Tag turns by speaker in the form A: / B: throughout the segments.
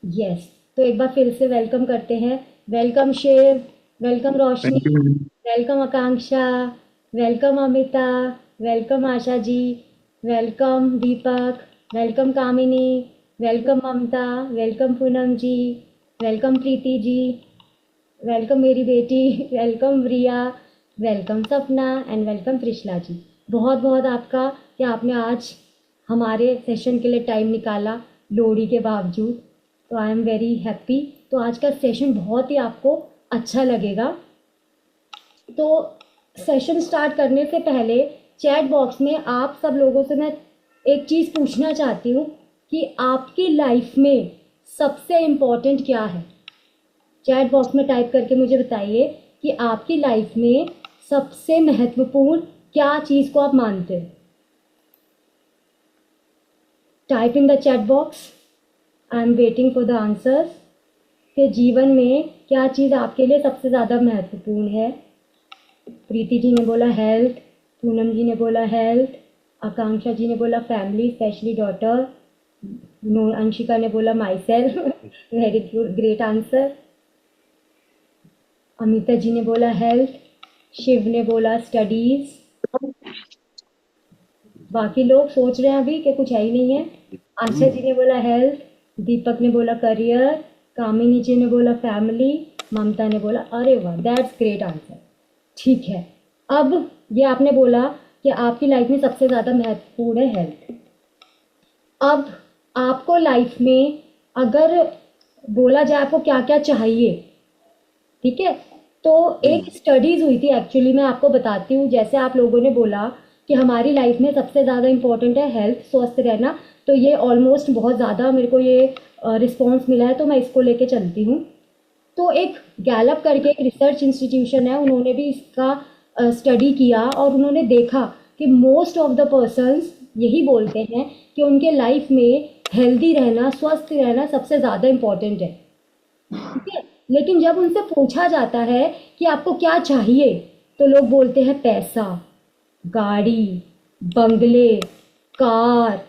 A: Yes. तो एक बार फिर से वेलकम करते हैं। Welcome Shiv, welcome Roshni,
B: thank you ma'am.
A: Welcome Akanksha, welcome Amita, welcome Asha ji, welcome Deepak, welcome Kamini, welcome Mamta, welcome Poonam ji, welcome Preeti ji, welcome मेरी बेटी, welcome Riya, welcome Sapna and welcome Trishla ji. बहुत बहुत आपका कि आपने आज हमारे सेशन के लिए टाइम निकाला लोहड़ी के बावजूद। तो आई एम वेरी हैप्पी। तो आज का सेशन बहुत ही आपको अच्छा लगेगा। तो सेशन स्टार्ट करने से पहले चैट बॉक्स में आप सब लोगों से मैं एक चीज़ पूछना चाहती हूँ कि आपकी लाइफ में सबसे इम्पोर्टेंट क्या है। चैट बॉक्स में टाइप करके मुझे बताइए कि आपकी लाइफ में सबसे महत्वपूर्ण क्या चीज़ को आप मानते हो। Type in the chat box. I am waiting for the answers. कि जीवन में क्या चीज़ आपके लिए सबसे ज़्यादा महत्वपूर्ण है। प्रीति जी ने बोला हेल्थ, पूनम जी ने बोला हेल्थ, आकांक्षा जी ने बोला फैमिली स्पेशली डॉटर, अंशिका ने बोला myself. Very good, great answer. Amita ji ने बोला हेल्थ, शिव ने बोला स्टडीज। बाकी लोग सोच रहे हैं अभी कि कुछ है ही नहीं है। आशा जी ने बोला हेल्थ, दीपक ने बोला करियर, कामिनी जी ने बोला फैमिली, ममता ने बोला अरे वाह दैट्स ग्रेट आंसर। ठीक है। अब ये आपने बोला कि आपकी लाइफ में सबसे ज़्यादा महत्वपूर्ण है हेल्थ। अब आपको लाइफ में अगर बोला जाए आपको क्या क्या चाहिए, ठीक है। तो एक स्टडीज हुई थी एक्चुअली, मैं आपको बताती हूँ। जैसे आप लोगों ने बोला कि हमारी लाइफ में सबसे ज़्यादा इम्पोर्टेंट है हेल्थ, स्वस्थ रहना, तो ये ऑलमोस्ट बहुत ज़्यादा मेरे को ये रिस्पॉन्स मिला है, तो मैं इसको लेके चलती हूँ। तो एक गैलप करके एक रिसर्च इंस्टीट्यूशन है, उन्होंने भी इसका स्टडी किया और उन्होंने देखा कि मोस्ट ऑफ द पर्सन्स यही बोलते हैं कि उनके लाइफ में हेल्दी रहना, स्वस्थ रहना सबसे ज़्यादा इम्पोर्टेंट है। ठीक है। लेकिन जब उनसे पूछा जाता है कि आपको क्या चाहिए, तो लोग बोलते हैं पैसा, गाड़ी, बंगले, कार,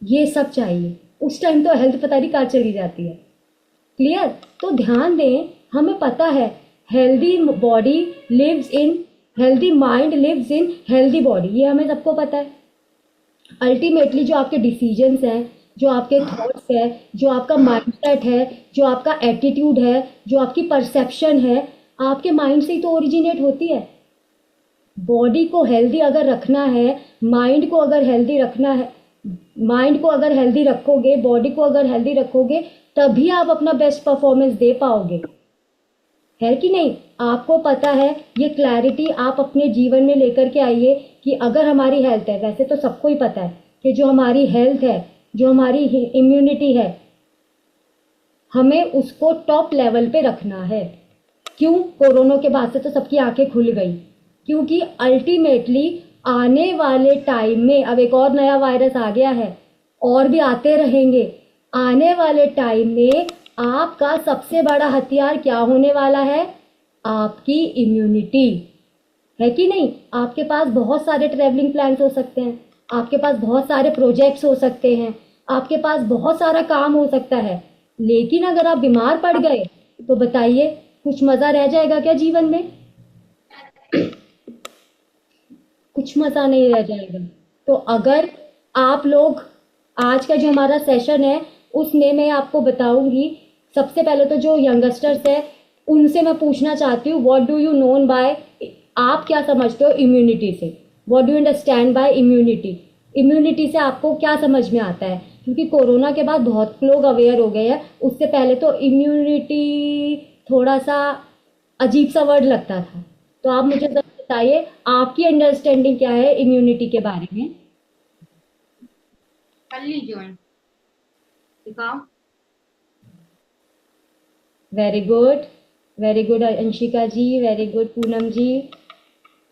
A: ये सब चाहिए। उस टाइम तो हेल्थ पता नहीं कहाँ चली जाती है। क्लियर। तो ध्यान दें, हमें पता है healthy body lives in healthy mind lives in healthy body, ये हमें सबको पता है। अल्टीमेटली जो आपके डिसीजंस हैं, जो आपके थॉट्स है, जो आपका माइंडसेट है, जो आपका एटीट्यूड है, जो आपकी परसेप्शन है, आपके माइंड से ही तो ओरिजिनेट होती है। बॉडी को हेल्दी अगर रखना है, माइंड को अगर हेल्दी रखना है, माइंड को अगर हेल्दी रखोगे, बॉडी को अगर हेल्दी रखोगे, तभी आप अपना बेस्ट परफॉर्मेंस दे पाओगे। है कि नहीं। आपको पता है, ये क्लैरिटी आप अपने जीवन में लेकर के आइए कि अगर हमारी हेल्थ है, वैसे तो सबको ही पता है कि जो हमारी हेल्थ है, जो हमारी इम्यूनिटी है, हमें उसको टॉप लेवल पे रखना है। क्यों? कोरोना के बाद से तो सबकी आंखें खुल गई, क्योंकि अल्टीमेटली आने वाले टाइम में अब एक और नया वायरस आ गया है, और भी आते रहेंगे। आने वाले टाइम में आपका सबसे बड़ा हथियार क्या होने वाला है? आपकी इम्यूनिटी। है कि नहीं। आपके पास बहुत सारे ट्रैवलिंग प्लान्स हो सकते हैं, आपके पास बहुत सारे प्रोजेक्ट्स हो सकते हैं, आपके पास बहुत सारा काम हो सकता है, लेकिन अगर आप बीमार पड़ गए तो बताइए, कुछ मजा रह जाएगा क्या जीवन में? कुछ मजा नहीं रह जाएगा। तो अगर आप लोग, आज का जो हमारा सेशन है उसमें मैं आपको बताऊंगी। सबसे पहले तो जो यंगस्टर्स है उनसे मैं पूछना चाहती हूँ, what do you known by, आप क्या समझते हो इम्यूनिटी से? What do you understand by immunity? Immunity से आपको क्या समझ में आता है? क्योंकि कोरोना के बाद बहुत लोग अवेयर हो गए हैं, उससे पहले तो इम्यूनिटी थोड़ा सा अजीब सा वर्ड लगता था। तो आप मुझे जरा बताइए, आपकी अंडरस्टैंडिंग क्या है इम्यूनिटी के बारे में?
B: कर ली ज्वाइन। दिखाओ।
A: Very good, very good Anshika ji, very good Poonam ji.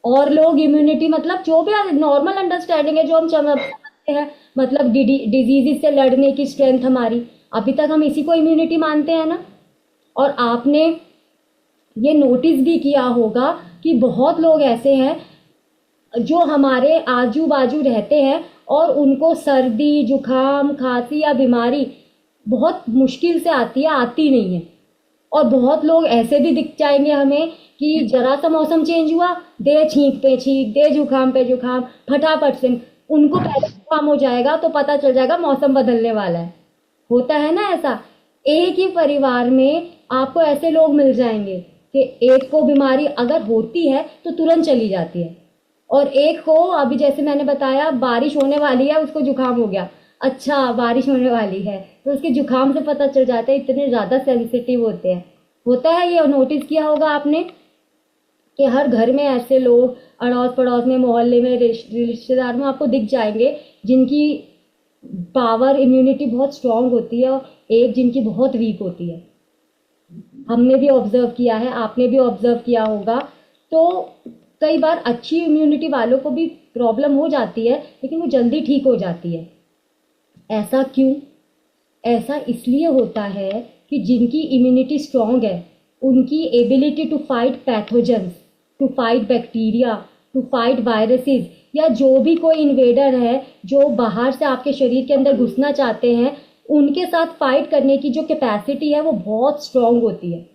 A: और लोग इम्यूनिटी मतलब जो भी नॉर्मल अंडरस्टैंडिंग है, जो हम समझते हैं, मतलब डिजीजेस से लड़ने की स्ट्रेंथ हमारी, अभी तक हम इसी को इम्यूनिटी मानते हैं ना। और आपने ये नोटिस भी किया होगा कि बहुत लोग ऐसे हैं जो हमारे आजू बाजू रहते हैं और उनको सर्दी जुकाम खांसी या बीमारी बहुत मुश्किल से आती है, आती नहीं है। और बहुत लोग ऐसे भी दिख जाएंगे हमें कि जरा सा मौसम चेंज हुआ, दे छींक पे छींक, दे जुकाम पे जुकाम, फटाफट से उनको पहले जुकाम हो जाएगा तो पता चल जाएगा मौसम बदलने वाला है। होता है ना ऐसा। एक ही परिवार में आपको ऐसे लोग मिल जाएंगे कि एक को बीमारी अगर होती है तो तुरंत चली जाती है, और एक को अभी जैसे मैंने बताया बारिश होने वाली है उसको जुकाम हो गया, अच्छा बारिश होने वाली है तो उसके जुकाम से पता चल जाता है, इतने ज़्यादा सेंसिटिव होते हैं। होता है, ये नोटिस किया होगा आपने कि हर घर में ऐसे लोग अड़ोस पड़ोस में, मोहल्ले में, रिश्तेदार में आपको दिख जाएंगे जिनकी पावर इम्यूनिटी बहुत स्ट्रांग होती है और एक जिनकी बहुत वीक होती है। हमने भी ऑब्जर्व किया है, आपने भी ऑब्जर्व किया होगा। तो कई बार अच्छी इम्यूनिटी वालों को भी प्रॉब्लम हो जाती है लेकिन वो जल्दी ठीक हो जाती है। ऐसा क्यों? ऐसा इसलिए होता है कि जिनकी इम्यूनिटी स्ट्रांग है उनकी ability to fight pathogens, to fight bacteria, to fight viruses, या जो भी कोई इन्वेडर है जो बाहर से आपके शरीर के अंदर घुसना चाहते हैं, उनके साथ फाइट करने की जो कैपेसिटी है वो बहुत स्ट्रांग होती है।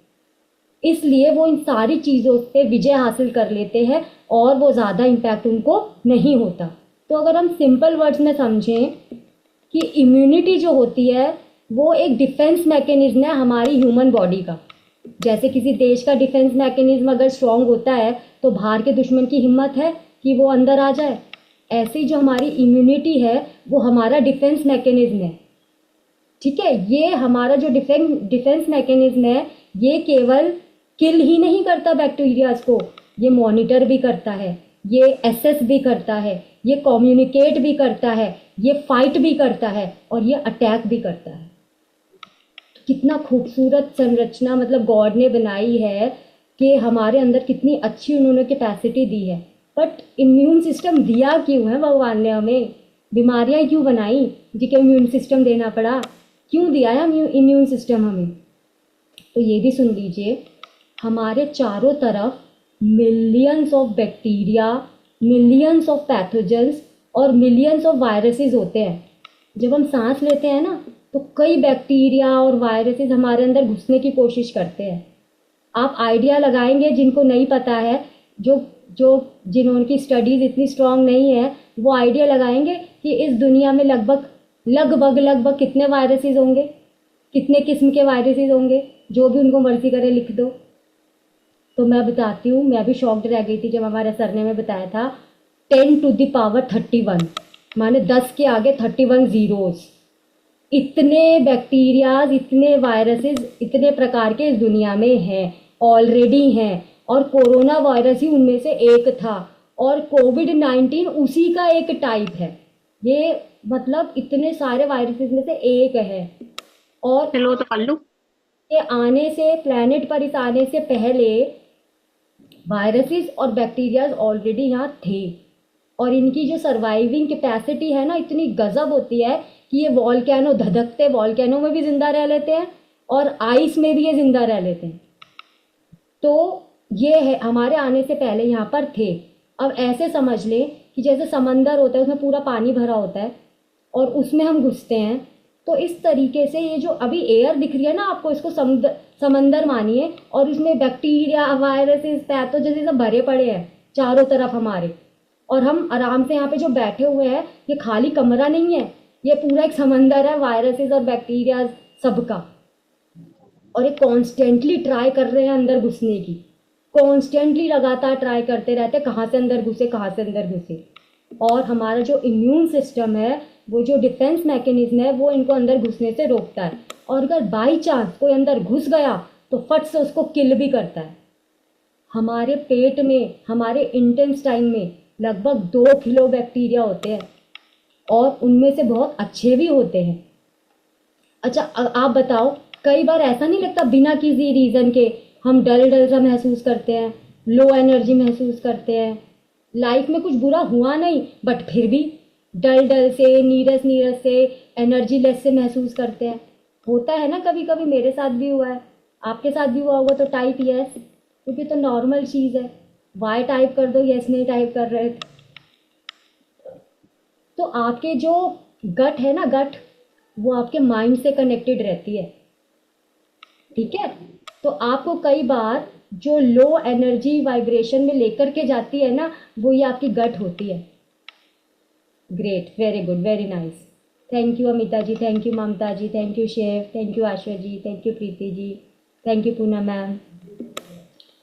A: इसलिए वो इन सारी चीज़ों पे विजय हासिल कर लेते हैं और वो ज़्यादा इम्पैक्ट उनको नहीं होता। तो अगर हम सिंपल वर्ड्स में समझें कि इम्यूनिटी जो होती है वो एक डिफेंस मैकेनिज्म है हमारी ह्यूमन बॉडी का। जैसे किसी देश का डिफेंस मैकेनिज्म अगर स्ट्रांग होता है तो बाहर के दुश्मन की हिम्मत है कि वो अंदर आ जाए, ऐसे ही जो हमारी इम्यूनिटी है वो हमारा डिफेंस मैकेनिज्म है। ठीक है, ये हमारा जो डिफेंस मैकेनिज्म है ये केवल किल ही नहीं करता बैक्टीरियाज को, ये मॉनिटर भी करता है, ये एसेस भी करता है, ये कम्युनिकेट भी करता है, ये फाइट भी करता है और ये अटैक भी करता है। कितना खूबसूरत संरचना मतलब गॉड ने बनाई है कि हमारे अंदर कितनी अच्छी उन्होंने कैपेसिटी दी है। बट इम्यून सिस्टम दिया क्यों है भगवान ने हमें? बीमारियां क्यों बनाई जिसके इम्यून सिस्टम देना पड़ा? क्यों दिया है इम्यून सिस्टम हमें? तो ये भी सुन लीजिए, हमारे चारों तरफ millions of bacteria, millions of pathogens और मिलियंस ऑफ वायरसेस होते हैं। जब हम सांस लेते हैं ना तो कई बैक्टीरिया और वायरसेस हमारे अंदर घुसने की कोशिश करते हैं। आप आइडिया लगाएंगे, जिनको नहीं पता है, जो जो जिनकी स्टडीज़ इतनी स्ट्रांग नहीं है, वो आइडिया लगाएंगे कि इस दुनिया में लगभग लगभग लगभग कितने वायरसेस होंगे, कितने किस्म के वायरसेस होंगे, जो भी उनको मर्जी करे लिख दो। तो मैं बताती हूँ, मैं भी शॉक्ड रह गई थी जब हमारे सर ने हमें बताया था 10⁻31, माने 10 के आगे 31 जीरोस। इतने बैक्टीरियाज, इतने वायरसेस, इतने प्रकार के इस दुनिया में हैं, ऑलरेडी हैं, और कोरोना वायरस ही उनमें से एक था और कोविड-19 उसी का एक टाइप है। ये मतलब इतने सारे वायरसेस में से एक है। और
B: चलो तो कर लूं।
A: ये आने से, प्लेनेट पर इस आने से पहले वायरसेस और बैक्टीरियाज ऑलरेडी यहाँ थे, और इनकी जो सर्वाइविंग कैपेसिटी है ना इतनी गजब होती है कि ये वॉल्केनो, धधकते वॉल्केनो में भी जिंदा रह लेते हैं और आइस में भी ये जिंदा रह लेते हैं। तो ये है, हमारे आने से पहले यहाँ पर थे। अब ऐसे समझ लें कि जैसे समंदर होता है उसमें पूरा पानी भरा होता है और उसमें हम घुसते हैं, तो इस तरीके से ये जो अभी एयर दिख रही है ना आपको, इसको समंदर मानिए, और इसमें बैक्टीरिया, वायरसेस, पैथोजेन सब भरे पड़े हैं चारों तरफ हमारे। और हम आराम से यहाँ पे जो बैठे हुए हैं, ये खाली कमरा नहीं है, ये पूरा एक समंदर है वायरसेस और बैक्टीरिया सबका। और ये कॉन्स्टेंटली ट्राई कर रहे हैं अंदर घुसने की, कॉन्स्टेंटली लगातार ट्राई करते रहते हैं कहाँ से अंदर घुसे, कहाँ से अंदर घुसे। और हमारा जो इम्यून सिस्टम है, वो जो डिफेंस मैकेनिज्म है, वो इनको अंदर घुसने से रोकता है। और अगर बाई चांस कोई अंदर घुस गया तो फट से उसको किल भी करता है। हमारे पेट में, हमारे इंटेस्टाइन में लगभग 2 किलो बैक्टीरिया होते हैं और उनमें से बहुत अच्छे भी होते हैं। अच्छा आप बताओ, कई बार ऐसा नहीं लगता बिना किसी रीज़न के हम डल डल सा महसूस करते हैं, लो एनर्जी महसूस करते हैं, लाइफ में कुछ बुरा हुआ नहीं बट फिर भी डल डल से, नीरस नीरस से, एनर्जी लेस से महसूस करते हैं। होता है ना, कभी कभी मेरे साथ भी हुआ है, आपके साथ भी हुआ होगा। तो टाइप यस, क्योंकि तो नॉर्मल चीज़ है। वाई टाइप कर दो, यस नहीं टाइप कर रहे। तो आपके जो गट है ना, गट, वो आपके माइंड से कनेक्टेड रहती है। ठीक है, तो आपको कई बार जो लो एनर्जी वाइब्रेशन में लेकर के जाती है ना, वो ये आपकी गट होती है। Great, very good, very nice. Thank you Amita ji, thank you Mamta ji, thank you chef, thank you Asha ji, thank you Preeti ji, thank you Poonam ma'am.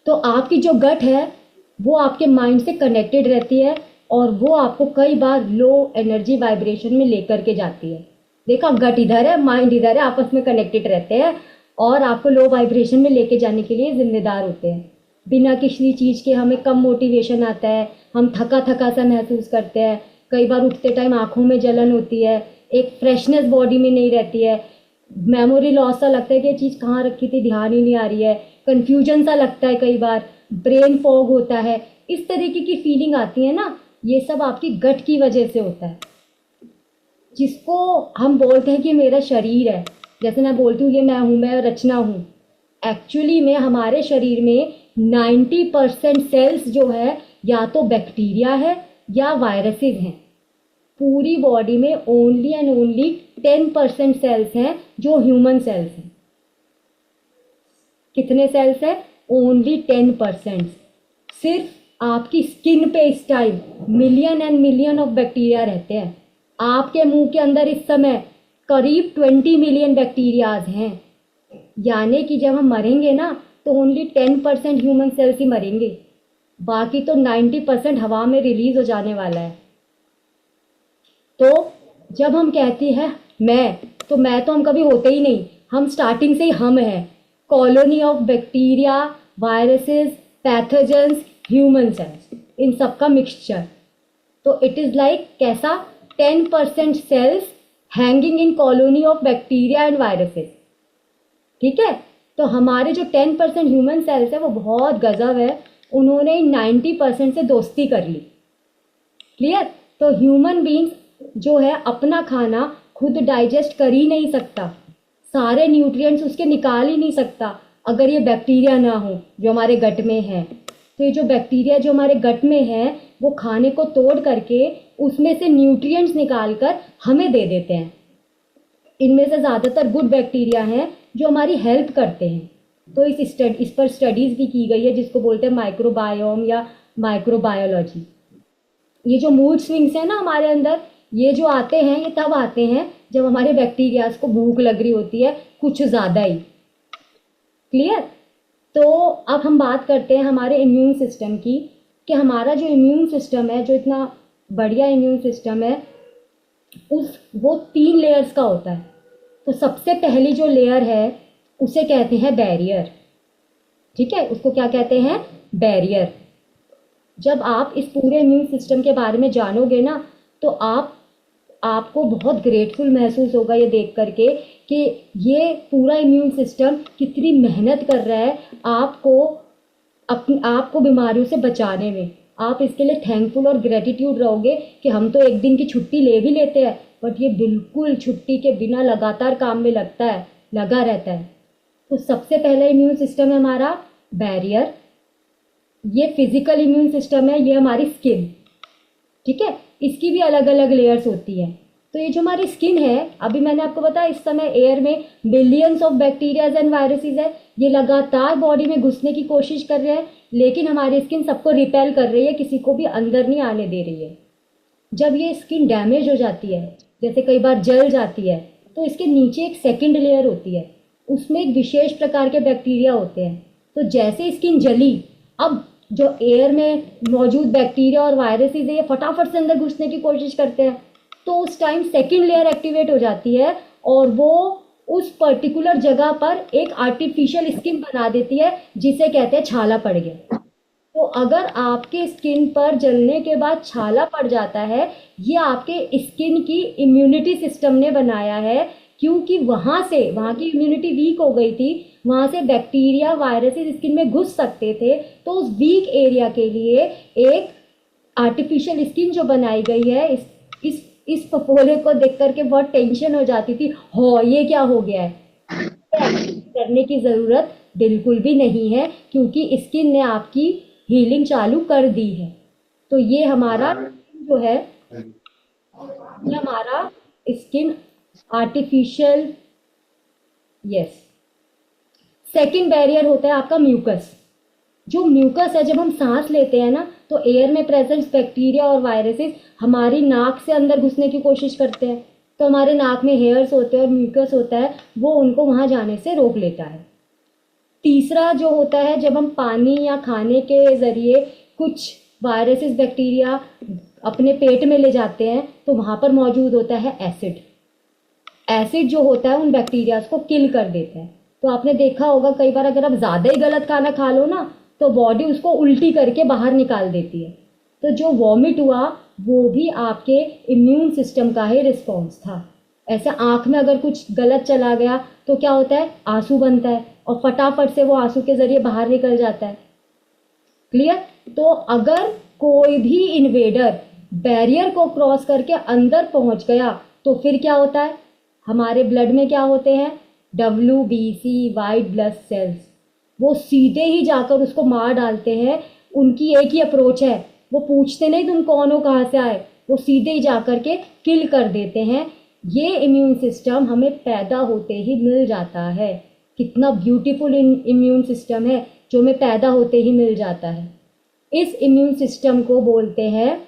A: तो आपकी जो गट है वो आपके माइंड से कनेक्टेड रहती है और वो आपको कई बार लो एनर्जी वाइब्रेशन में लेकर के जाती है। देखा, गट इधर है, माइंड इधर है, आपस में कनेक्टेड रहते हैं और आपको लो वाइब्रेशन में लेके जाने के लिए जिम्मेदार होते हैं। बिना किसी चीज़ के हमें कम मोटिवेशन आता है, हम थका थका सा महसूस करते हैं, कई बार उठते टाइम आँखों में जलन होती है, एक फ्रेशनेस बॉडी में नहीं रहती है, मेमोरी लॉस सा लगता है कि ये चीज़ कहाँ रखी थी ध्यान ही नहीं आ रही है, कन्फ्यूजन सा लगता है, कई बार ब्रेन फॉग होता है, इस तरीके की फीलिंग आती है ना, ये सब आपकी गट की वजह से होता है। जिसको हम बोलते हैं कि मेरा शरीर है, जैसे मैं बोलती हूँ ये मैं हूँ, मैं रचना हूँ, एक्चुअली में हमारे शरीर में 90% सेल्स जो है या तो बैक्टीरिया है या वायरसेस हैं। पूरी बॉडी में ओनली एंड ओनली 10% सेल्स हैं जो ह्यूमन सेल्स हैं। कितने सेल्स हैं? ओनली 10%। सिर्फ आपकी स्किन पे इस time million and million of bacteria रहते हैं। आपके मुंह के अंदर इस समय करीब 20 मिलियन बैक्टीरियाज हैं। यानी कि जब हम मरेंगे ना तो ओनली 10% ह्यूमन सेल्स ही मरेंगे, बाकी तो 90% हवा में रिलीज हो जाने वाला है। तो जब हम कहते हैं मैं तो हम कभी होते ही नहीं, हम स्टार्टिंग से ही हम हैं, colony of bacteria, viruses, pathogens, human cells, इन सब का मिक्सचर। तो इट इज़ लाइक कैसा, 10% cells hanging in colony of bacteria and viruses. ठीक है, तो हमारे जो 10% ह्यूमन सेल्स है वो बहुत गजब है, उन्होंने 90% से दोस्ती कर ली। क्लियर? तो ह्यूमन बींग्स जो है अपना खाना खुद डाइजेस्ट कर ही नहीं सकता, सारे न्यूट्रिएंट्स उसके निकाल ही नहीं सकता अगर ये बैक्टीरिया ना हो जो हमारे गट में है। तो ये जो बैक्टीरिया जो हमारे गट में है वो खाने को तोड़ करके उसमें से न्यूट्रिएंट्स निकाल कर हमें दे देते हैं। इनमें से ज़्यादातर गुड बैक्टीरिया हैं जो हमारी हेल्प करते हैं। तो इस पर स्टडीज़ भी की गई है जिसको बोलते हैं माइक्रोबायोम या माइक्रोबायोलॉजी। ये जो मूड स्विंग्स हैं ना हमारे अंदर, ये जो आते हैं ये तब आते हैं जब हमारे बैक्टीरियाज को भूख लग रही होती है कुछ ज़्यादा ही। क्लियर? तो अब हम बात करते हैं हमारे इम्यून सिस्टम की, कि हमारा जो इम्यून सिस्टम है, जो इतना बढ़िया इम्यून सिस्टम है, वो 3 लेयर्स का होता है। तो सबसे पहली जो लेयर है उसे कहते हैं बैरियर। ठीक है, उसको क्या कहते हैं? बैरियर। जब आप इस पूरे इम्यून सिस्टम के बारे में जानोगे ना तो आपको बहुत ग्रेटफुल महसूस होगा ये देख करके कि ये पूरा इम्यून सिस्टम कितनी मेहनत कर रहा है आपको बीमारियों से बचाने में। आप इसके लिए थैंकफुल और ग्रेटिट्यूड रहोगे कि हम तो एक दिन की छुट्टी ले भी लेते हैं, बट ये बिल्कुल छुट्टी के बिना लगातार काम में लगा रहता है। तो सबसे पहला इम्यून सिस्टम है हमारा बैरियर। ये फिजिकल इम्यून सिस्टम है, ये हमारी स्किन। ठीक है, इसकी भी अलग अलग लेयर्स होती है। तो ये जो हमारी स्किन है, अभी मैंने आपको बताया इस समय एयर में billions of bacterias and viruses है, ये लगातार बॉडी में घुसने की कोशिश कर रहे हैं, लेकिन हमारी स्किन सबको रिपेल कर रही है, किसी को भी अंदर नहीं आने दे रही है। जब ये स्किन डैमेज हो जाती है, जैसे कई बार जल जाती है, तो इसके नीचे एक सेकेंड लेयर होती है, उसमें एक विशेष प्रकार के बैक्टीरिया होते हैं। तो जैसे स्किन जली, अब जो एयर में मौजूद बैक्टीरिया और वायरसेस है ये फटाफट से अंदर घुसने की कोशिश करते हैं, तो उस टाइम सेकेंड लेयर एक्टिवेट हो जाती है और वो उस पर्टिकुलर जगह पर एक आर्टिफिशियल स्किन बना देती है जिसे कहते हैं छाला पड़ गया। तो अगर आपके स्किन पर जलने के बाद छाला पड़ जाता है, ये आपके स्किन की इम्यूनिटी सिस्टम ने बनाया है, क्योंकि वहाँ की इम्यूनिटी वीक हो गई थी, वहाँ से बैक्टीरिया वायरसेस स्किन में घुस सकते थे। तो उस वीक एरिया के लिए एक आर्टिफिशियल स्किन जो बनाई गई है, इस फफोले को देख करके बहुत टेंशन हो जाती थी, हो ये क्या हो गया है। करने की ज़रूरत बिल्कुल भी नहीं है, क्योंकि स्किन ने आपकी हीलिंग चालू कर दी है। तो ये हमारा जो है, ये हमारा skin artificial, yes. Second barrier होता है आपका म्यूकस। जो म्यूकस है, जब हम सांस लेते हैं ना, तो एयर में प्रेजेंट बैक्टीरिया और वायरसेस हमारी नाक से अंदर घुसने की कोशिश करते हैं, तो हमारे नाक में हेयर्स होते हैं और म्यूकस होता है, वो उनको वहां जाने से रोक लेता है। तीसरा जो होता है, जब हम पानी या खाने के ज़रिए कुछ वायरसेस बैक्टीरिया अपने पेट में ले जाते हैं, तो वहाँ पर मौजूद होता है एसिड। एसिड जो होता है उन बैक्टीरियाज को किल कर देता है। तो आपने देखा होगा कई बार अगर आप ज़्यादा ही गलत खाना खा लो ना, तो बॉडी उसको उल्टी करके बाहर निकाल देती है। तो जो वॉमिट हुआ वो भी आपके इम्यून सिस्टम का ही रिस्पॉन्स था। ऐसे आँख में अगर कुछ गलत चला गया तो क्या होता है, आंसू बनता है और फटाफट से वो आंसू के ज़रिए बाहर निकल जाता है। क्लियर? तो अगर कोई भी इन्वेडर बैरियर को क्रॉस करके अंदर पहुंच गया तो फिर क्या होता है, हमारे ब्लड में क्या होते हैं, WBC, वाइट ब्लड सेल्स। वो सीधे ही जाकर उसको मार डालते हैं। उनकी एक ही अप्रोच है, वो पूछते नहीं तुम कौन हो, कहाँ से आए, वो सीधे ही जाकर के किल कर देते हैं। ये इम्यून सिस्टम हमें पैदा होते ही मिल जाता है। कितना ब्यूटीफुल इम्यून सिस्टम है जो हमें पैदा होते ही मिल जाता है। इस इम्यून सिस्टम को बोलते हैं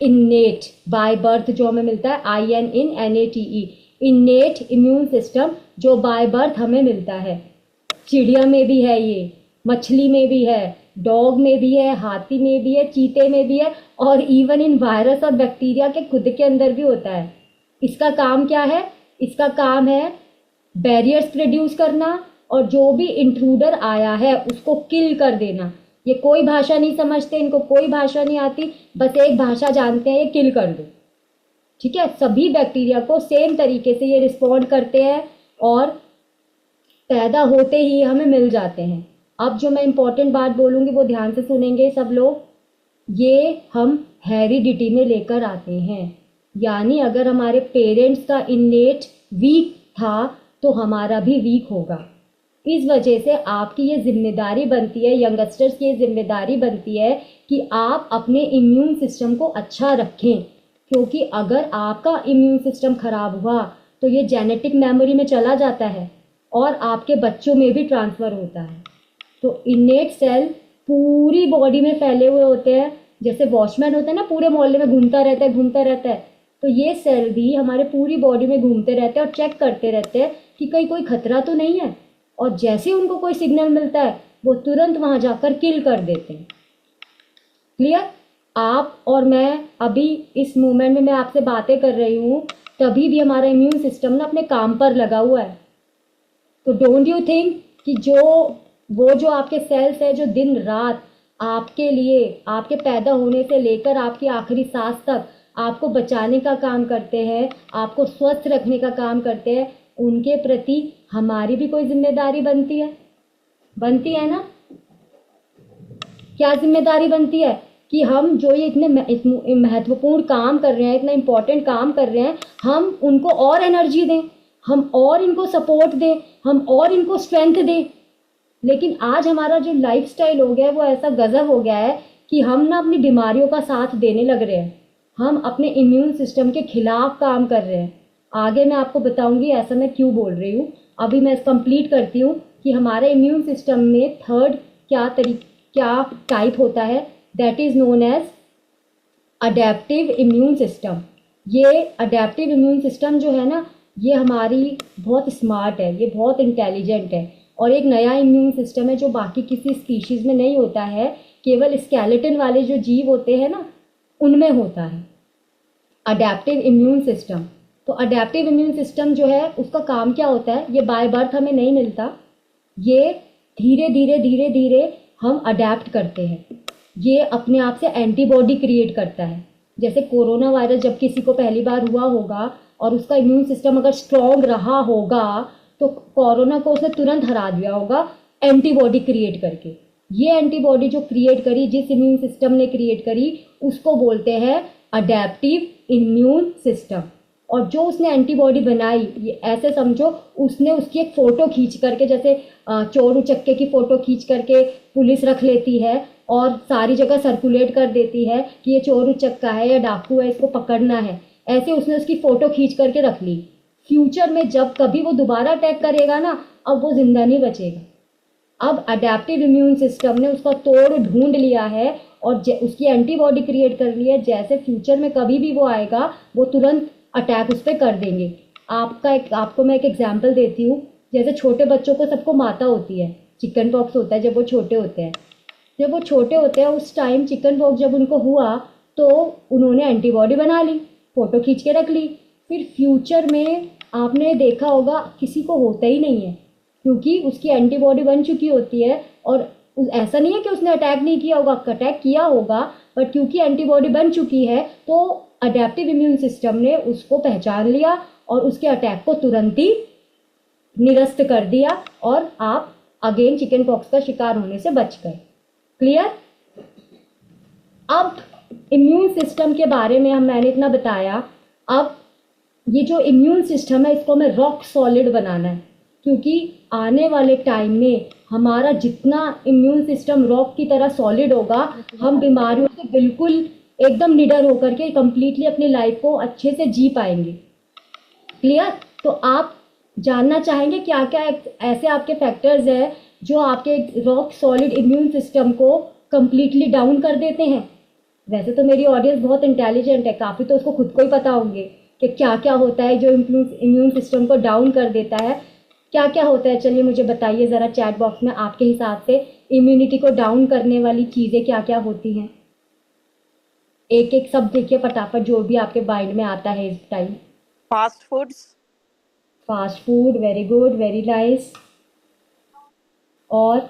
A: इन्नेट, बाय बर्थ जो हमें मिलता है, INNATE, इन्नेट इम्यून सिस्टम जो बाय बर्थ हमें मिलता है। चिड़िया में भी है ये, मछली में भी है, डॉग में भी है, हाथी में भी है, चीते में भी है, और इवन इन वायरस और बैक्टीरिया के खुद के अंदर भी होता है। इसका काम क्या है, इसका काम है बैरियर्स प्रोड्यूस करना और जो भी इंट्रूडर आया है उसको किल कर देना। ये कोई भाषा नहीं समझते, इनको कोई भाषा नहीं आती, बस एक भाषा जानते हैं, ये किल कर दो। ठीक है, सभी बैक्टीरिया को सेम तरीके से ये रिस्पॉन्ड करते हैं और पैदा होते ही हमें मिल जाते हैं। अब जो मैं इंपॉर्टेंट बात बोलूँगी वो ध्यान से सुनेंगे सब लोग। ये हम हेरिडिटी में लेकर आते हैं, यानी अगर हमारे पेरेंट्स का इन्नेट वीक था तो हमारा भी वीक होगा। इस वजह से आपकी ये जिम्मेदारी बनती है, यंगस्टर्स की ये जिम्मेदारी बनती है कि आप अपने इम्यून सिस्टम को अच्छा रखें, क्योंकि अगर आपका इम्यून सिस्टम खराब हुआ तो ये जेनेटिक मेमोरी में चला जाता है और आपके बच्चों में भी ट्रांसफ़र होता है। तो इन्नेट सेल पूरी बॉडी में फैले हुए होते हैं, जैसे वॉचमैन होता है ना, पूरे मोहल्ले में घूमता रहता है, तो ये सेल भी हमारे पूरी बॉडी में घूमते रहते हैं और चेक करते रहते हैं कि कहीं कोई खतरा तो नहीं है, और जैसे उनको कोई सिग्नल मिलता है वो तुरंत वहाँ जाकर किल कर देते हैं। क्लियर? आप और मैं अभी इस मोमेंट में मैं आपसे बातें कर रही हूँ, तभी भी हमारा इम्यून सिस्टम ना अपने काम पर लगा हुआ है। तो डोंट यू थिंक कि वो जो आपके सेल्स है जो दिन रात आपके लिए, आपके पैदा होने से लेकर आपकी आखिरी सांस तक आपको बचाने का काम करते हैं, आपको स्वस्थ रखने का काम करते हैं, उनके प्रति हमारी भी कोई जिम्मेदारी बनती है ना? क्या जिम्मेदारी बनती है कि हम जो ये इतने महत्वपूर्ण काम कर रहे हैं, इतना इम्पोर्टेंट काम कर रहे हैं, हम उनको और एनर्जी दें, हम और इनको सपोर्ट दें, हम और इनको स्ट्रेंथ दें। लेकिन आज हमारा जो लाइफस्टाइल हो गया है वो ऐसा गजब हो गया है कि हम ना अपनी बीमारियों का साथ देने लग रहे हैं, हम अपने इम्यून सिस्टम के खिलाफ काम कर रहे हैं। आगे मैं आपको बताऊंगी ऐसा मैं क्यों बोल रही हूँ। अभी मैं कंप्लीट करती हूँ कि हमारे इम्यून सिस्टम में थर्ड क्या टाइप होता है, that is known as adaptive immune system. ये अडेप्टिव इम्यून सिस्टम जो है ना, ये हमारी बहुत स्मार्ट है, ये बहुत इंटेलिजेंट है, और एक नया इम्यून सिस्टम है जो बाकी किसी स्पीशीज़ में नहीं होता है, केवल स्केलेटन वाले जो जीव होते हैं ना उनमें होता है अडेप्टिव इम्यून सिस्टम। तो अडेप्टिव इम्यून सिस्टम जो है उसका काम क्या होता है, ये बाय बर्थ हमें नहीं मिलता, ये धीरे धीरे हम अडेप्ट करते हैं। ये अपने आप से एंटीबॉडी क्रिएट करता है। जैसे कोरोना वायरस जब किसी को पहली बार हुआ होगा और उसका इम्यून सिस्टम अगर स्ट्रॉन्ग रहा होगा तो कोरोना को उसने तुरंत हरा दिया होगा एंटीबॉडी क्रिएट करके। ये एंटीबॉडी जो क्रिएट करी, जिस इम्यून सिस्टम ने क्रिएट करी, उसको बोलते हैं अडेप्टिव इम्यून सिस्टम। और जो उसने एंटीबॉडी बनाई, ये ऐसे समझो उसने उसकी एक फ़ोटो खींच करके, जैसे चोर उचक्के की फ़ोटो खींच करके पुलिस रख लेती है और सारी जगह सर्कुलेट कर देती है कि ये चोर उचक्का है या डाकू है, इसको पकड़ना है। ऐसे उसने उसकी फोटो खींच करके रख ली। फ्यूचर में जब कभी वो दोबारा अटैक करेगा ना, अब वो जिंदा नहीं बचेगा। अब अडेप्टिव इम्यून सिस्टम ने उसका तोड़ ढूंढ लिया है और उसकी एंटीबॉडी क्रिएट कर ली है। जैसे फ्यूचर में कभी भी वो आएगा, वो तुरंत अटैक उस पर कर देंगे। आपको मैं एक एग्जांपल देती हूँ। जैसे छोटे बच्चों को सबको माता होती है, चिकन पॉक्स होता है जब वो छोटे होते हैं। जब वो छोटे होते हैं उस टाइम चिकन पॉक्स जब उनको हुआ तो उन्होंने एंटीबॉडी बना ली, फोटो खींच के रख ली। फिर फ्यूचर में आपने देखा होगा किसी को होता ही नहीं है, क्योंकि उसकी एंटीबॉडी बन चुकी होती है। और ऐसा नहीं है कि उसने अटैक नहीं किया होगा, अटैक किया होगा, बट क्योंकि एंटीबॉडी बन चुकी है तो अडेप्टिव इम्यून सिस्टम ने उसको पहचान लिया और उसके अटैक को तुरंत ही निरस्त कर दिया और आप अगेन चिकन पॉक्स का शिकार होने से बच गए। क्लियर? अब इम्यून सिस्टम के बारे में मैंने इतना बताया। अब ये जो इम्यून सिस्टम है इसको हमें रॉक सॉलिड बनाना है, क्योंकि आने वाले टाइम में हमारा जितना इम्यून सिस्टम रॉक की तरह सॉलिड होगा, हम बीमारियों से बिल्कुल एकदम निडर होकर के कंप्लीटली अपनी लाइफ को अच्छे से जी पाएंगे। क्लियर? तो आप जानना चाहेंगे क्या क्या ऐसे आपके फैक्टर्स हैं जो आपके रॉक सॉलिड इम्यून सिस्टम को कंप्लीटली डाउन कर देते हैं। वैसे तो मेरी ऑडियंस बहुत इंटेलिजेंट है, काफ़ी तो उसको खुद को ही पता होंगे कि क्या क्या होता है जो इम्यून सिस्टम को डाउन कर देता है। क्या क्या होता है, चलिए मुझे बताइए ज़रा चैट बॉक्स में, आपके हिसाब से इम्यूनिटी को डाउन करने वाली चीज़ें क्या क्या होती हैं। एक एक सब देखिए फटाफट, जो भी आपके माइंड में आता है इस time.
C: Fast foods.
A: Fast food, very good, very nice. और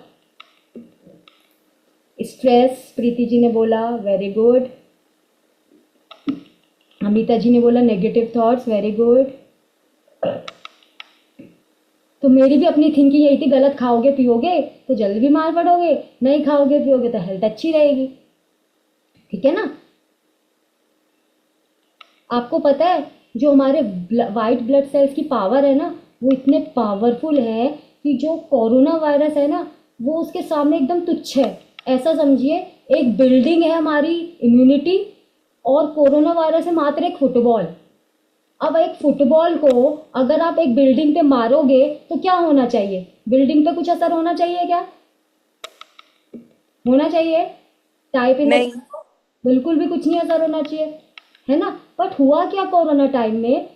A: स्ट्रेस, प्रीति जी ने बोला, वेरी गुड। अमिता जी ने बोला नेगेटिव थॉट्स, वेरी गुड। तो मेरी भी अपनी थिंकिंग यही थी, गलत खाओगे पियोगे तो जल्दी बीमार पड़ोगे, नहीं खाओगे पियोगे तो हेल्थ अच्छी रहेगी। ठीक है ना? आपको पता है जो हमारे वाइट ब्लड सेल्स की पावर है ना, वो इतने पावरफुल है कि जो कोरोना वायरस है ना, वो उसके सामने एकदम तुच्छ है। ऐसा समझिए एक बिल्डिंग है हमारी इम्यूनिटी और कोरोना वायरस है मात्र एक फुटबॉल। अब एक फुटबॉल को अगर आप एक बिल्डिंग पे मारोगे तो क्या होना चाहिए? बिल्डिंग पे कुछ असर होना चाहिए क्या? होना चाहिए? टाइप इन
C: नहीं।
A: बिल्कुल भी कुछ नहीं असर होना चाहिए, है ना? बट हुआ क्या कोरोना टाइम में,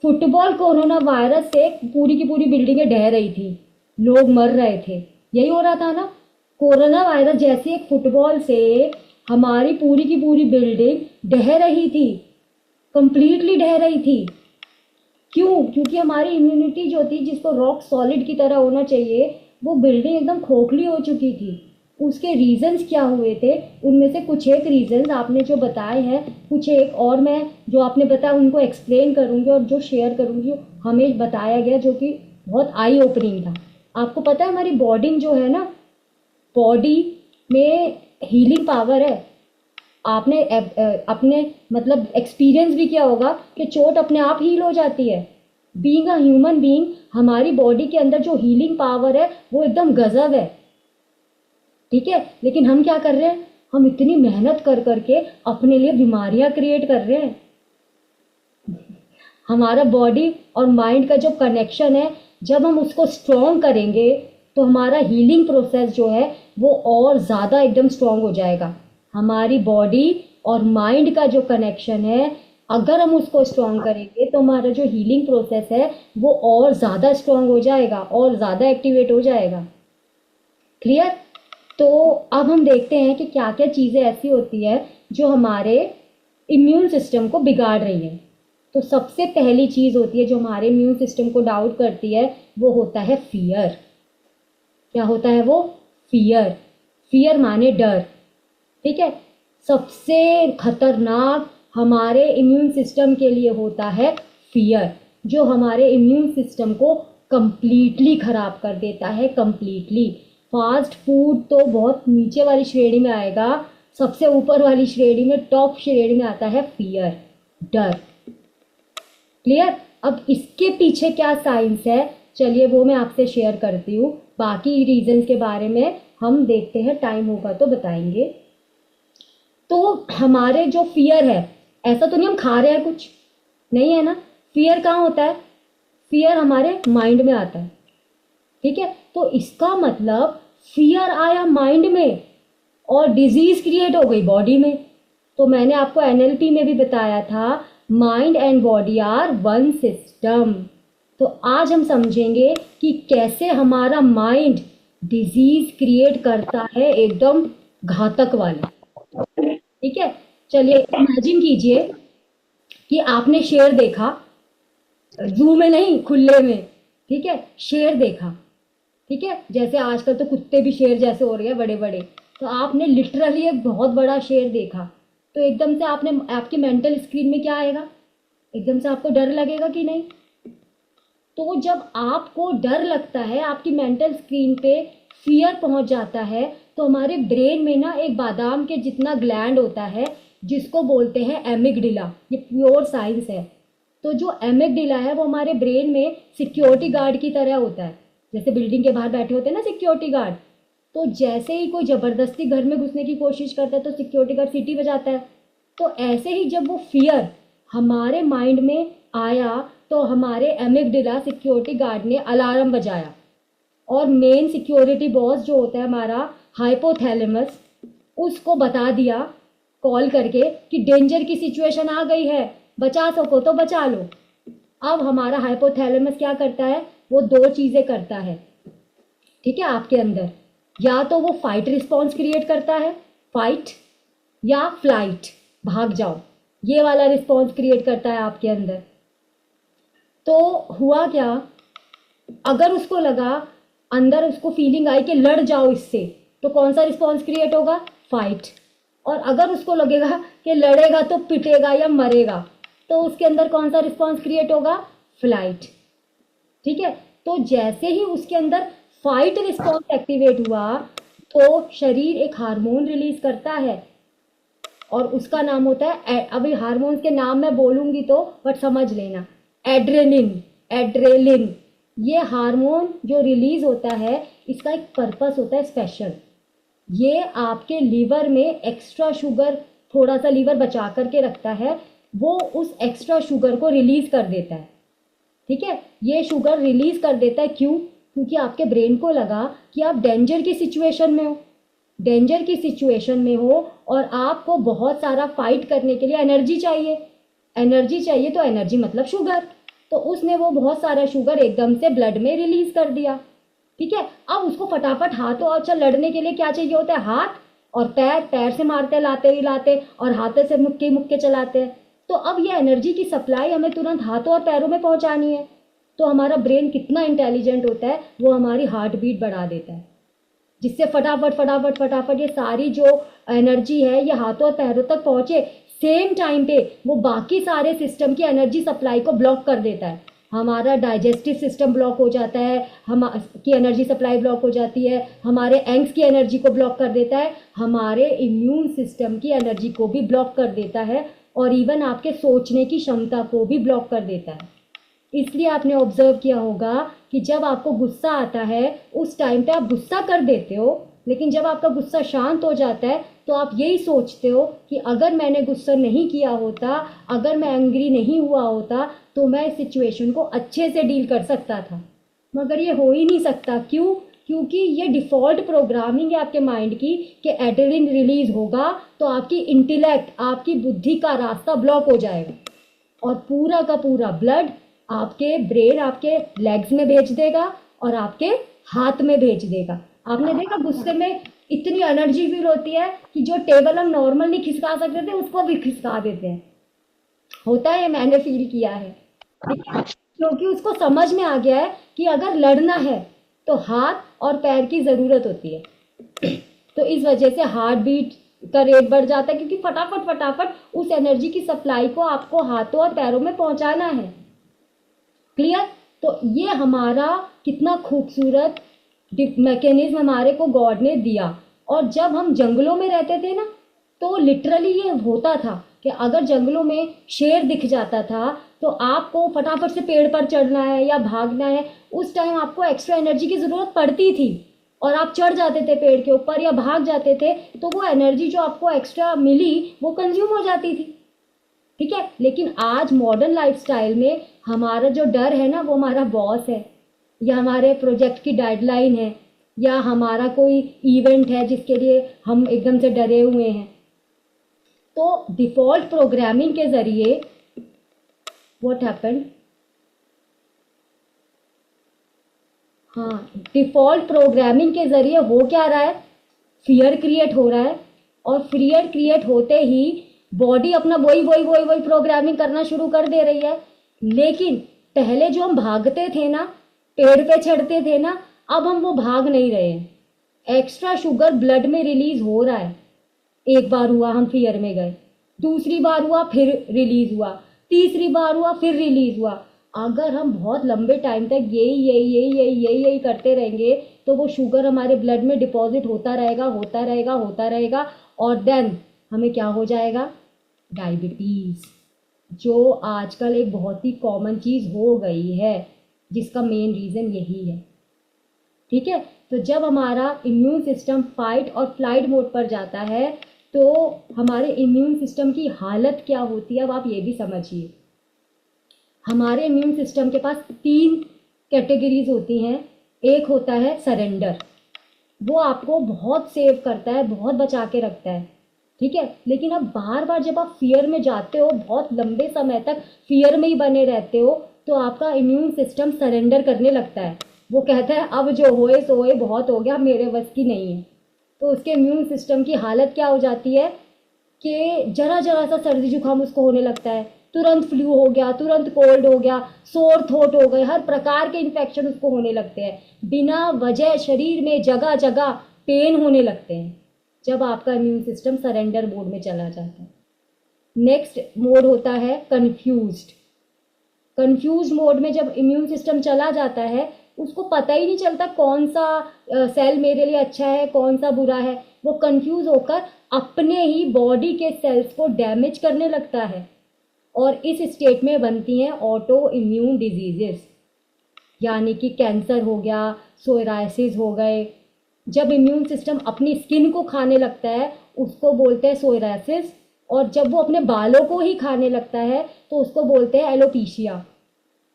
A: फुटबॉल कोरोना वायरस से पूरी की पूरी बिल्डिंगें ढह रही थी, लोग मर रहे थे, यही हो रहा था ना। कोरोना वायरस जैसी एक फुटबॉल से हमारी पूरी की पूरी बिल्डिंग ढह रही थी, कंप्लीटली ढह रही थी। क्यों? क्योंकि हमारी इम्यूनिटी जो थी, जिसको रॉक सॉलिड की तरह होना चाहिए, वो बिल्डिंग एकदम खोखली हो चुकी थी। उसके रीजंस क्या हुए थे, उनमें से कुछ एक रीजंस आपने जो बताए हैं, कुछ एक और मैं जो आपने बताया उनको एक्सप्लेन करूँगी और जो शेयर करूँगी हमें बताया गया, जो कि बहुत आई ओपनिंग था। आपको पता है हमारी बॉडी जो है ना, बॉडी में हीलिंग पावर है। आपने अपने मतलब एक्सपीरियंस भी किया होगा कि चोट अपने आप हील हो जाती है। बीइंग अ ह्यूमन बीइंग, हमारी बॉडी के अंदर जो हीलिंग पावर है वो एकदम गजब है। ठीक है, लेकिन हम क्या कर रहे हैं, हम इतनी मेहनत कर करके अपने लिए बीमारियां क्रिएट कर रहे हैं। हमारा बॉडी और माइंड का जो कनेक्शन है, जब हम उसको स्ट्रॉन्ग करेंगे तो हमारा हीलिंग प्रोसेस जो है वो और ज़्यादा एकदम स्ट्रॉन्ग हो जाएगा। हमारी बॉडी और माइंड का जो कनेक्शन है, अगर हम उसको स्ट्रॉन्ग करेंगे तो हमारा जो हीलिंग प्रोसेस है वो और ज़्यादा स्ट्रॉन्ग हो जाएगा और ज़्यादा एक्टिवेट हो जाएगा। क्लियर? तो अब हम देखते हैं कि क्या क्या चीज़ें ऐसी होती है जो हमारे इम्यून सिस्टम को बिगाड़ रही हैं। तो सबसे पहली चीज़ होती है जो हमारे इम्यून सिस्टम को डाउन करती है, वो होता है फियर। क्या होता है वो? फियर। फियर माने डर। ठीक है, सबसे खतरनाक हमारे इम्यून सिस्टम के लिए होता है फियर, जो हमारे इम्यून सिस्टम को कंप्लीटली खराब कर देता है, कंप्लीटली। फास्ट फूड तो बहुत नीचे वाली श्रेणी में आएगा, सबसे ऊपर वाली श्रेणी में, टॉप श्रेणी में आता है फियर, डर। क्लियर? अब इसके पीछे क्या साइंस है, चलिए वो मैं आपसे शेयर करती हूँ। बाकी रीजंस के बारे में हम देखते हैं, टाइम होगा तो बताएंगे। तो हमारे जो फियर है, ऐसा तो नहीं हम खा रहे हैं कुछ, नहीं है ना। फियर कहाँ होता है? फियर हमारे माइंड में आता है, ठीक है। तो इसका मतलब फियर आया माइंड में और डिजीज क्रिएट हो गई बॉडी में। तो मैंने आपको एनएलपी में भी बताया था, mind and body are one system. तो आज हम समझेंगे कि कैसे हमारा माइंड डिजीज क्रिएट करता है, एकदम घातक वाले, ठीक है। चलिए इमेजिन कीजिए कि आपने शेर देखा, जू में नहीं, खुले में, ठीक है। शेर देखा, ठीक है। जैसे आजकल तो कुत्ते भी शेर जैसे हो रहे हैं बड़े बड़े। तो आपने लिटरली एक बहुत बड़ा शेर देखा, तो एकदम से आपने आपकी मेंटल स्क्रीन में क्या आएगा? एकदम से आपको डर लगेगा कि नहीं? तो जब आपको डर लगता है, आपकी मेंटल स्क्रीन पे फियर पहुंच जाता है, तो हमारे ब्रेन में ना एक बादाम के जितना ग्लैंड होता है जिसको बोलते हैं एमिगडिला। ये प्योर साइंस है। तो जो एमिगडिला है वो हमारे ब्रेन में सिक्योरिटी गार्ड की तरह होता है। जैसे बिल्डिंग के बाहर बैठे होते हैं ना सिक्योरिटी गार्ड, तो जैसे ही कोई ज़बरदस्ती घर में घुसने की कोशिश करता है तो सिक्योरिटी गार्ड सीटी बजाता है। तो ऐसे ही जब वो फियर हमारे माइंड में आया तो हमारे एमिगडिला सिक्योरिटी गार्ड ने अलार्म बजाया, और मेन सिक्योरिटी बॉस जो होता है हमारा हाइपोथैलेमस, उसको बता दिया कॉल करके कि डेंजर की सिचुएशन आ गई है, बचा सको तो बचा लो। अब हमारा हाइपोथैलेमस क्या करता है? वो दो चीज़ें करता है, ठीक है, आपके अंदर। या तो वो फाइट रिस्पॉन्स क्रिएट करता है, फाइट या फ्लाइट, भाग जाओ, ये वाला रिस्पॉन्स क्रिएट करता है आपके अंदर। तो हुआ क्या, अगर उसको लगा, अंदर उसको फीलिंग आई कि लड़ जाओ इससे, तो कौन सा रिस्पॉन्स क्रिएट होगा? फाइट। और अगर उसको लगेगा कि लड़ेगा तो पिटेगा या मरेगा, तो उसके अंदर कौन सा रिस्पॉन्स क्रिएट होगा? फ्लाइट, ठीक है। तो जैसे ही उसके अंदर फाइट रिस्पॉन्स एक्टिवेट हुआ तो शरीर एक हार्मोन रिलीज करता है, और उसका नाम होता है, अभी हार्मोन्स के नाम मैं बोलूंगी तो बट समझ लेना, एड्रेलिन। एड्रेलिन ये हार्मोन जो रिलीज होता है, इसका एक पर्पस होता है स्पेशल। ये आपके लीवर में एक्स्ट्रा शुगर, थोड़ा सा लीवर बचा करके रखता है, वो उस एक्स्ट्रा शुगर को रिलीज कर देता है, ठीक है। ये शुगर रिलीज कर देता है क्यों? क्योंकि आपके ब्रेन को लगा कि आप डेंजर की सिचुएशन में हो, डेंजर की सिचुएशन में हो और आपको बहुत सारा फाइट करने के लिए एनर्जी चाहिए। एनर्जी चाहिए तो एनर्जी मतलब शुगर, तो उसने वो बहुत सारा शुगर एकदम से ब्लड में रिलीज कर दिया, ठीक है। अब उसको फटाफट हाथों, अच्छा लड़ने के लिए क्या चाहिए होता है? हाथ और पैर, पैर से मारते लाते ही लाते और हाथों से मुक्के मुक्के चलाते हैं। तो अब ये एनर्जी की सप्लाई हमें तुरंत हाथों और पैरों में पहुंचानी है। तो हमारा ब्रेन कितना इंटेलिजेंट होता है, वो हमारी हार्ट बीट बढ़ा देता है, जिससे फटाफट फटाफट फटाफट ये सारी जो एनर्जी है ये हाथों और पैरों तक पहुंचे। सेम टाइम पे वो बाकी सारे सिस्टम की एनर्जी सप्लाई को ब्लॉक कर देता है। हमारा डाइजेस्टिव सिस्टम ब्लॉक हो जाता है, हम की एनर्जी सप्लाई ब्लॉक हो जाती है, हमारे एंग्स की एनर्जी को ब्लॉक कर देता है, हमारे इम्यून सिस्टम की एनर्जी को भी ब्लॉक कर देता है, और इवन आपके सोचने की क्षमता को भी ब्लॉक कर देता है। इसलिए आपने ऑब्जर्व किया होगा कि जब आपको गुस्सा आता है उस टाइम पे आप गुस्सा कर देते हो, लेकिन जब आपका गुस्सा शांत हो जाता है तो आप यही सोचते हो कि अगर मैंने गुस्सा नहीं किया होता, अगर मैं एंग्री नहीं हुआ होता, तो मैं इस सिचुएशन को अच्छे से डील कर सकता था। मगर ये हो ही नहीं सकता। क्यों? क्योंकि ये डिफ़ॉल्ट प्रोग्रामिंग है आपके माइंड की कि एड्रेनलिन रिलीज होगा तो आपकी इंटेलेक्ट, आपकी बुद्धि का रास्ता ब्लॉक हो जाएगा, और पूरा का पूरा ब्लड आपके ब्रेन आपके लेग्स में भेज देगा और आपके हाथ में भेज देगा। आपने देखा गुस्से में इतनी एनर्जी फील होती है कि जो टेबल हम नॉर्मल नहीं खिसका सकते थे उसको भी खिसका देते हैं। होता है, ये मैंने फील किया है, ठीक है? क्योंकि उसको समझ में आ गया है कि अगर लड़ना है तो हाथ और पैर की ज़रूरत होती है। तो इस वजह से हार्ट बीट का रेट बढ़ जाता है, क्योंकि फटाफट फटाफट उस एनर्जी की सप्लाई को आपको हाथों और पैरों में पहुंचाना है। क्लियर? तो ये हमारा कितना खूबसूरत मैकेनिज्म हमारे को गॉड ने दिया। और जब हम जंगलों में रहते थे ना, तो लिटरली ये होता था कि अगर जंगलों में शेर दिख जाता था तो आपको फटाफट से पेड़ पर चढ़ना है या भागना है। उस टाइम आपको एक्स्ट्रा एनर्जी की ज़रूरत पड़ती थी और आप चढ़ जाते थे पेड़ के ऊपर या भाग जाते थे, तो वो एनर्जी जो आपको एक्स्ट्रा मिली वो कंज्यूम हो जाती थी। ठीक है। लेकिन आज मॉडर्न लाइफस्टाइल में हमारा जो डर है ना, वो हमारा बॉस है, या हमारे प्रोजेक्ट की डेडलाइन है, या हमारा कोई इवेंट है जिसके लिए हम एकदम से डरे हुए हैं। तो डिफ़ॉल्ट प्रोग्रामिंग के ज़रिए व्हाट हैपेंड, हाँ, डिफ़ॉल्ट प्रोग्रामिंग के ज़रिए हो क्या रहा है, फियर क्रिएट हो रहा है। और फियर क्रिएट होते ही बॉडी अपना वही प्रोग्रामिंग करना शुरू कर दे रही है। लेकिन पहले जो हम भागते थे ना, पेड़ पे चढ़ते थे ना, अब हम वो भाग नहीं रहे हैं। एक्स्ट्रा शुगर ब्लड में रिलीज हो रहा है। एक बार हुआ हम फियर में गए, दूसरी बार हुआ फिर रिलीज हुआ, तीसरी बार हुआ फिर रिलीज हुआ। अगर हम बहुत लंबे टाइम तक यही करते रहेंगे तो वो शुगर हमारे ब्लड में डिपॉजिट होता रहेगा और देन हमें क्या हो जाएगा, डायबिटीज़, जो आजकल एक बहुत ही कॉमन चीज़ हो गई है, जिसका मेन रीज़न यही है। ठीक है। तो जब हमारा इम्यून सिस्टम फाइट और फ्लाइट मोड पर जाता है तो हमारे इम्यून सिस्टम की हालत क्या होती है, अब आप ये भी समझिए। हमारे इम्यून सिस्टम के पास 3 कैटेगरीज होती हैं। एक होता है सरेंडर, वो आपको बहुत सेव करता है, बहुत बचा के रखता है। ठीक है। लेकिन अब बार बार जब आप फियर में जाते हो, बहुत लंबे समय तक फियर में ही बने रहते हो, तो आपका इम्यून सिस्टम सरेंडर करने लगता है। वो कहता है अब जो होए सो होए, बहुत हो गया, मेरे बस की नहीं है। तो उसके इम्यून सिस्टम की हालत क्या हो जाती है कि जरा जरा सा सर्दी जुकाम उसको होने लगता है, तुरंत फ्लू हो गया, तुरंत कोल्ड हो गया, सोर थ्रोट हो गए, हर प्रकार के इन्फेक्शन उसको होने लगते हैं। बिना वजह शरीर में जगह जगह पेन होने लगते हैं जब आपका इम्यून सिस्टम सरेंडर मोड में चला जाता है। नेक्स्ट मोड होता है कंफ्यूज्ड। कंफ्यूज मोड में जब इम्यून सिस्टम चला जाता है, उसको पता ही नहीं चलता कौन सा सेल मेरे लिए अच्छा है, कौन सा बुरा है। वो कंफ्यूज होकर अपने ही बॉडी के सेल्स को डैमेज करने लगता है और इस स्टेट में बनती हैं ऑटो इम्यून डिजीजेस, यानी कि कैंसर हो गया, सोरायसिस हो गए। जब इम्यून सिस्टम अपनी स्किन को खाने लगता है उसको बोलते हैं सोरायसिस, और जब वो अपने बालों को ही खाने लगता है तो उसको बोलते हैं एलोपीशिया,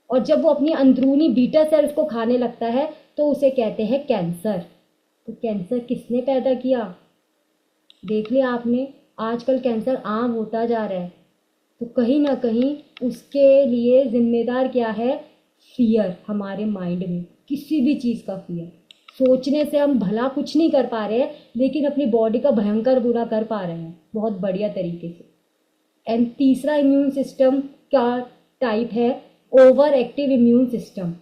A: और जब वो अपनी अंदरूनी बीटा सेल्स को खाने लगता है तो उसे कहते हैं कैंसर। तो कैंसर किसने पैदा किया, देख लिया आपने, आजकल कैंसर आम होता जा रहा है। तो कहीं ना कहीं उसके लिए जिम्मेदार क्या है, फियर हमारे माइंड में, किसी भी चीज़ का फियर। सोचने से हम भला कुछ नहीं कर पा रहे हैं, लेकिन अपनी बॉडी का भयंकर बुरा कर पा रहे हैं बहुत बढ़िया तरीके से। एंड तीसरा इम्यून सिस्टम का टाइप है ओवर एक्टिव इम्यून सिस्टम।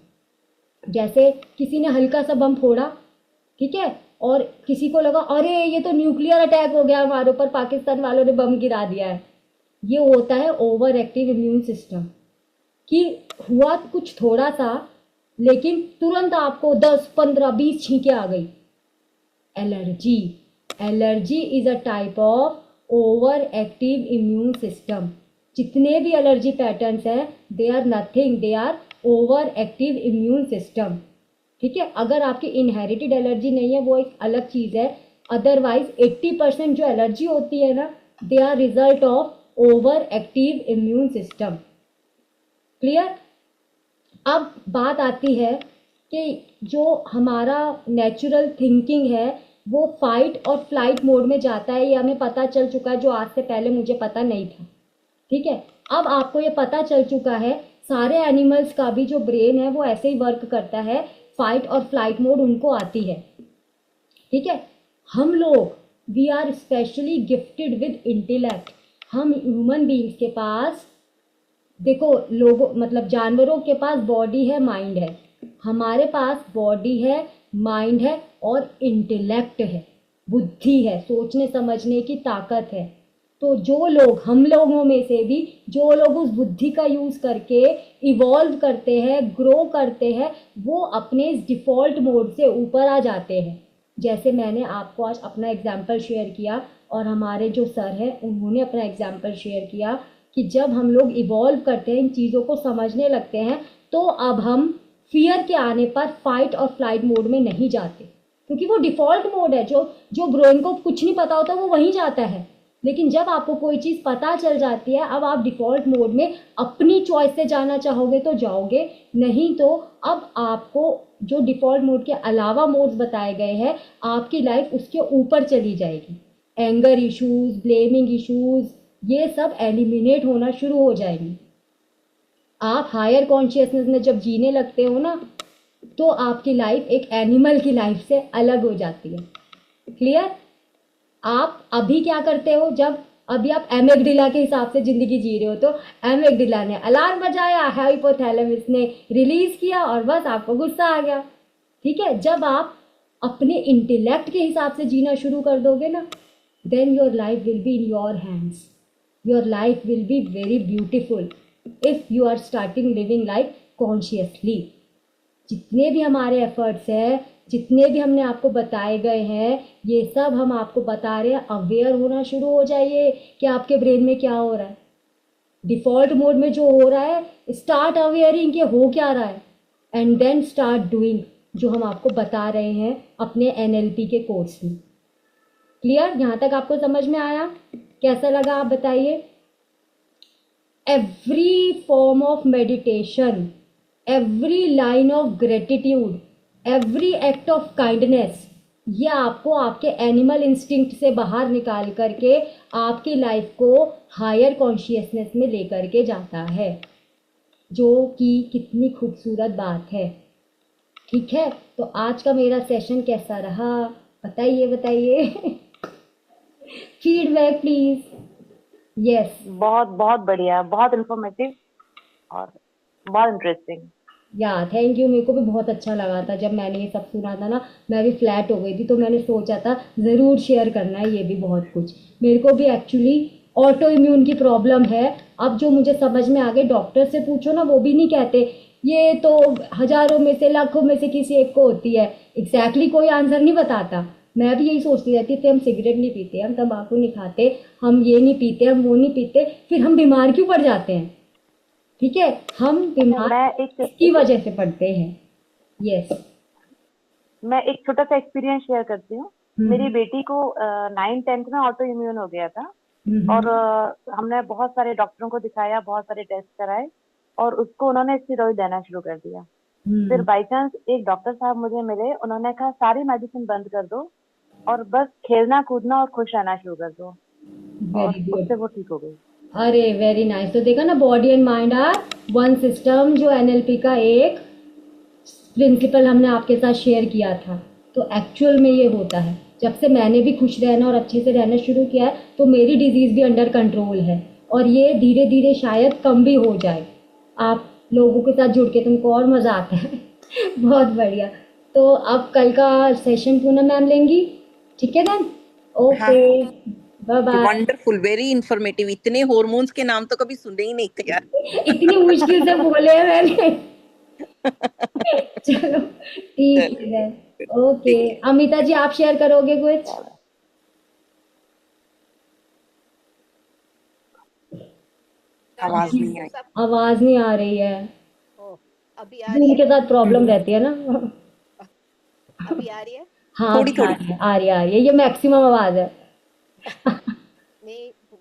A: जैसे किसी ने हल्का सा बम फोड़ा, ठीक है, और किसी को लगा अरे ये तो न्यूक्लियर अटैक हो गया हमारे ऊपर, पाकिस्तान वालों ने बम गिरा दिया है। ये होता है ओवर एक्टिव इम्यून सिस्टम, कि हुआ कुछ थोड़ा सा लेकिन तुरंत आपको 10, 15, 20 छींके आ गई। Allergy, allergy is a type of over active immune system. जितने भी एलर्जी पैटर्न्स हैं they are nothing, they are over active immune system. ठीक है। अगर आपकी इनहेरिटेड एलर्जी नहीं है वो एक अलग चीज़ है, अदरवाइज 80% जो एलर्जी होती है ना, they are result of over active immune system. Clear. अब बात आती है कि जो हमारा नेचुरल थिंकिंग है वो फाइट और फ्लाइट मोड में जाता है, ये हमें पता चल चुका है, जो आज से पहले मुझे पता नहीं था। ठीक है। अब आपको ये पता चल चुका है सारे एनिमल्स का भी जो ब्रेन है वो ऐसे ही वर्क करता है, फाइट और फ्लाइट मोड उनको आती है। ठीक है। हम लोग we are specially gifted with intellect. हम ह्यूमन बीइंग्स के पास, देखो लोगों मतलब जानवरों के पास बॉडी है, माइंड है, हमारे पास बॉडी है, माइंड है और इंटेलेक्ट है, बुद्धि है, सोचने समझने की ताकत है। तो जो लोग, हम लोगों में से भी जो लोग उस बुद्धि का यूज़ करके इवॉल्व करते हैं, ग्रो करते हैं, वो अपने इस डिफ़ॉल्ट मोड से ऊपर आ जाते हैं। जैसे मैंने आपको आज अपना एग्जाम्पल शेयर किया और हमारे जो सर हैं उन्होंने अपना एग्जाम्पल शेयर किया कि जब हम लोग इवॉल्व करते हैं, इन चीज़ों को समझने लगते हैं, तो अब हम फियर के आने पर फाइट और फ्लाइट मोड में नहीं जाते, क्योंकि वो डिफ़ॉल्ट मोड है। जो ब्रेन को कुछ नहीं पता होता वो वहीं जाता है। लेकिन जब आपको कोई चीज़ पता चल जाती है, अब आप डिफ़ॉल्ट मोड में अपनी चॉइस से जाना चाहोगे तो जाओगे, नहीं तो अब आपको जो डिफ़ॉल्ट मोड के अलावा मोड्स बताए गए हैं, आपकी लाइफ उसके ऊपर चली जाएगी। एंगर इश्यूज़, ब्लेमिंग इश्यूज़, ये सब एलिमिनेट होना शुरू हो जाएंगे। आप हायर कॉन्शियसनेस में जब जीने लगते हो ना, तो आपकी लाइफ एक एनिमल की लाइफ से अलग हो जाती है। क्लियर? आप अभी क्या करते हो, जब अभी आप एमेगडिला के हिसाब से जिंदगी जी रहे हो, तो एमेगडिला ने अलार्म बजाया, हाइपोथैलेमस ने रिलीज किया और बस आपको गुस्सा आ गया। ठीक है, जब आप अपने इंटेलेक्ट के हिसाब से जीना शुरू कर दोगे ना, then your life will be in your hands, your life will be very beautiful if you are starting living life consciously. जितने भी हमारे एफर्ट्स हैं, जितने भी हमने आपको बताए गए हैं, ये सब हम आपको बता रहे हैं, अवेयर होना शुरू हो जाइए कि आपके ब्रेन में क्या हो रहा है। डिफ़ॉल्ट मोड में जो हो रहा है, स्टार्ट अवेयरिंग कि हो क्या रहा है, एंड देन स्टार्ट डूइंग, जो हम आपको बता रहे हैं अपने एनएलपी के कोर्स में। क्लियर? यहाँ तक आपको समझ में आया? कैसा लगा आप बताइए? every form of meditation, every line of gratitude, every act of kindness, ये आपको आपके एनिमल इंस्टिंक्ट से बाहर निकाल करके आपकी लाइफ को हायर कॉन्शियसनेस में लेकर के जाता है, जो कि कितनी खूबसूरत बात है। ठीक है, तो आज का मेरा सेशन कैसा रहा बताइए बताइए। Feedback please. यस।
C: बहुत बहुत बढ़िया, बहुत इंफॉर्मेटिव और बहुत इंटरेस्टिंग।
A: या थैंक यू, मेरे को भी बहुत अच्छा लगा था जब मैंने ये सब सुना था ना, मैं भी फ्लैट हो गई थी, तो मैंने सोचा था ज़रूर शेयर करना है ये भी बहुत कुछ। मेरे को भी एक्चुअली ऑटो इम्यून की प्रॉब्लम है। अब जो मुझे समझ में आ गए, डॉक्टर से पूछो ना, वो भी नहीं कहते ये तो हजारों में से लाखों में से किसी एक को होती है, एग्जैक्टली कोई आंसर नहीं बताता। मैं भी यही सोचती रहती थी, हम सिगरेट नहीं पीते, हम तंबाकू नहीं खाते, हम ये नहीं पीते, हम वो नहीं पीते, फिर हम बीमार क्यों पड़ जाते हैं? ठीक है, हम बीमार
C: मैं
A: इसकी वजह से पड़ते हैं। यस।
C: मैं एक छोटा सा एक्सपीरियंस शेयर करती हूँ। मेरी बेटी को 9th-10th में ऑटो इम्यून हो गया था और हमने बहुत सारे डॉक्टरों को दिखाया, बहुत सारे टेस्ट कराए और उसको उन्होंने स्टेरॉइड देना शुरू कर दिया। फिर बाई चांस एक डॉक्टर साहब मुझे मिले, उन्होंने कहा सारी मेडिसिन बंद कर दो और बस खेलना कूदना और खुश रहना शुरू कर दो, और
A: वेरी गुड।
C: उससे वो ठीक हो गई।
A: अरे वेरी नाइस। तो देखा ना, body and mind are one system, जो एनएलपी का एक प्रिंसिपल हमने आपके साथ शेयर किया था। तो एक्चुअल में ये होता है, जब से मैंने भी खुश रहना और अच्छे से रहना शुरू किया है, तो मेरी डिजीज़ भी अंडर कंट्रोल है, और ये धीरे धीरे शायद कम भी हो जाए। आप लोगों के साथ जुड़ के तुमको और मज़ा आता है। बहुत बढ़िया। तो अब कल का सेशन पूनम मैम लेंगी, ठीक है ma'am? Okay, bye bye.
D: Wonderful, very informative. इतने हॉर्मोन्स के नाम तो कभी सुने ही नहीं थे यार।
A: इतनी मुश्किल से बोले हैं मैंने। चलो ठीक है, ओके। अमिता जी, आप शेयर करोगे कुछ?
D: आवाज नहीं आई।
A: आवाज नहीं आ रही है,
E: ओ, अभी आ रही
A: जूम के
E: है?
A: साथ प्रॉब्लम रहती है ना।
E: अभी आ रही है?
A: हाँ,
D: थोड़ी
A: अभी आ
D: थोड़ी।
A: रही है, आ रही है, आ रही है, ये मैक्सिमम आवाज है।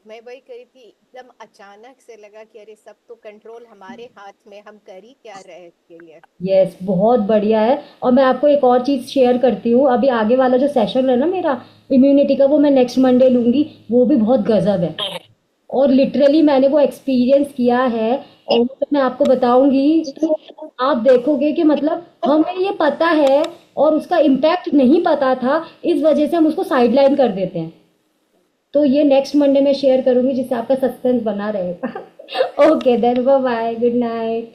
E: मैं वही करी थी, एकदम अचानक से लगा कि अरे सब तो कंट्रोल हमारे हाथ में, हम कर ही क्या रहे इसके लिए।
A: यस, बहुत बढ़िया है। और मैं आपको एक और चीज़ शेयर करती हूँ, अभी आगे वाला जो सेशन है ना मेरा इम्यूनिटी का, वो मैं नेक्स्ट मंडे लूँगी, वो भी बहुत गजब है, और लिटरली मैंने वो एक्सपीरियंस किया है, और वो तो मैं आपको बताऊंगी, तो आप देखोगे कि मतलब हमें ये पता है और उसका इम्पैक्ट नहीं पता था, इस वजह से हम उसको साइडलाइन कर देते हैं। तो ये नेक्स्ट मंडे में शेयर करूंगी, जिससे आपका सस्पेंस बना रहेगा। Okay then, bye bye, good night.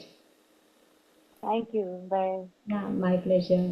C: Thank you, bye.
A: My pleasure.